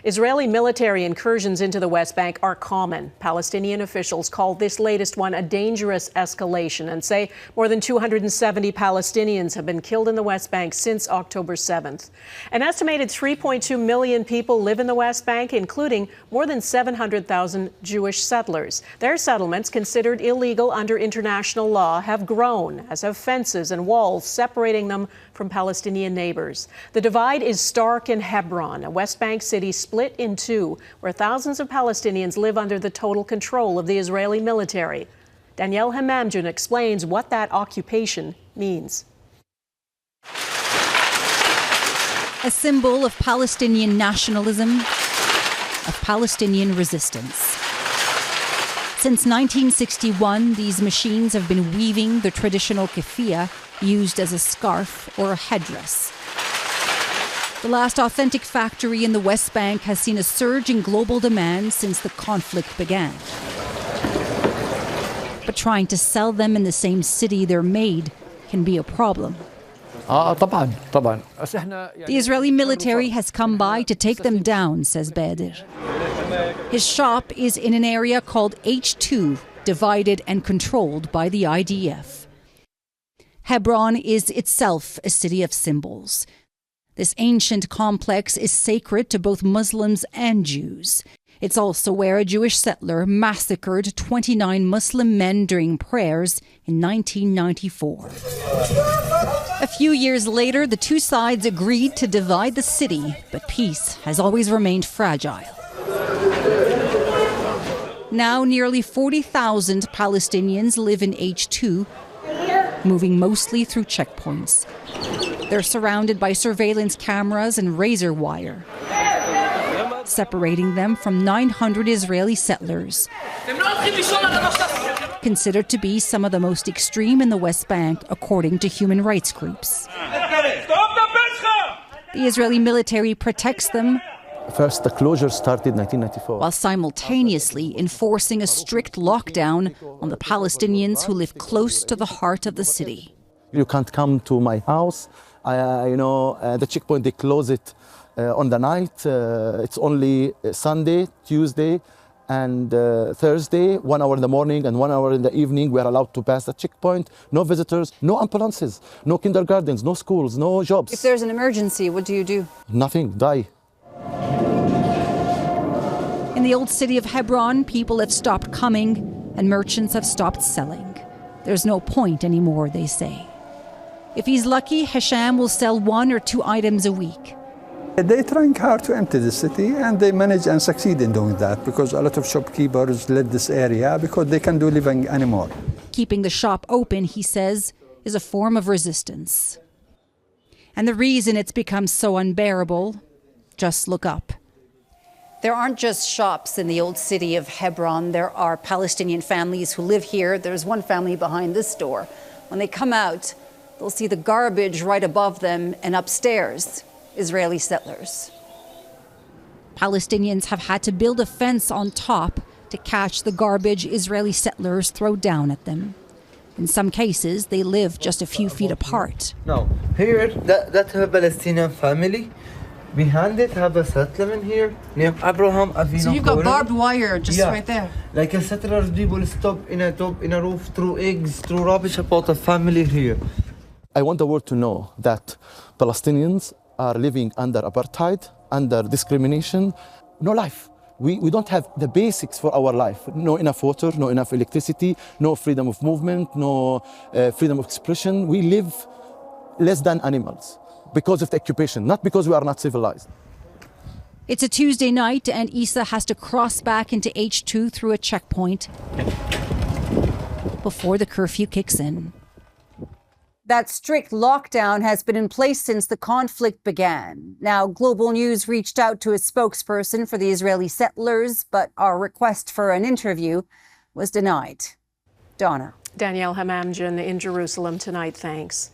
Israeli military incursions into the West Bank are common. Palestinian officials call this latest one a dangerous escalation and say more than 270 Palestinians have been killed in the West Bank since October 7th. An estimated 3.2 million people live in the West Bank, including more than 700,000 Jewish settlers. Their settlements, considered illegal under international law, have grown, as have fences and walls separating them from Palestinian neighbors. The divide is stark in Hebron, a West Bank city split in two, where thousands of Palestinians live under the total control of the Israeli military. Daniele Hamamdjian explains what that occupation means. A symbol of Palestinian nationalism, of Palestinian resistance. Since 1961, these machines have been weaving the traditional keffiyeh, used as a scarf or a headdress. The last authentic factory in the West Bank has seen a surge in global demand since the conflict began. But trying to sell them in the same city they're made can be a problem. The Israeli military has come by to take them down, says Bader. His shop is in an area called H2, divided and controlled by the IDF. Hebron is itself a city of symbols. This ancient complex is sacred to both Muslims and Jews. It's also where a Jewish settler massacred 29 Muslim men during prayers in 1994. A few years later, the two sides agreed to divide the city, but peace has always remained fragile. Now nearly 40,000 Palestinians live in H2, moving mostly through checkpoints. They're surrounded by surveillance cameras and razor wire, separating them from 900 Israeli settlers, considered to be some of the most extreme in the West Bank, according to human rights groups. The Israeli military protects them. First, the closure started in 1994. While simultaneously enforcing a strict lockdown on the Palestinians who live close to the heart of the city. You can't come to my house. The checkpoint, they close it on the night. It's only Sunday, Tuesday, and Thursday, 1 hour in the morning and 1 hour in the evening. We're allowed to pass the checkpoint. No visitors, no ambulances, no kindergartens, no schools, no jobs. If there's an emergency, what do you do? Nothing, die. In the old city of Hebron, people have stopped coming and merchants have stopped selling. There's no point anymore, they say. If he's lucky, Hisham will sell 1 or 2 items a week. They're trying hard to empty the city, and they manage and succeed in doing that because a lot of shopkeepers left this area because they can't do living anymore. Keeping the shop open, he says, is a form of resistance. And the reason it's become so unbearable, just look up. There aren't just shops in the old city of Hebron. There are Palestinian families who live here. There's one family behind this door. When they come out, they'll see the garbage right above them, and upstairs, Israeli settlers. Palestinians have had to build a fence on top to catch the garbage Israeli settlers throw down at them. In some cases, they live just a few feet apart. Now, here, that's a Palestinian family. Behind it, have a settlement here. Abraham Avinu. So you've got barbed wire just right there. Like a settlers, people stop in a roof, through eggs, through rubbish about a family here. I want the world to know that Palestinians are living under apartheid, under discrimination, no life. We don't have the basics for our life. No enough water, no enough electricity, no freedom of movement, no freedom of expression. We live less than animals because of the occupation, not because we are not civilized. It's a Tuesday night and Isa has to cross back into H2 through a checkpoint before the curfew kicks in. That strict lockdown has been in place since the conflict began. Now, Global News reached out to a spokesperson for the Israeli settlers, but our request for an interview was denied. Donna. Daniele Hamamdjian in Jerusalem tonight. Thanks.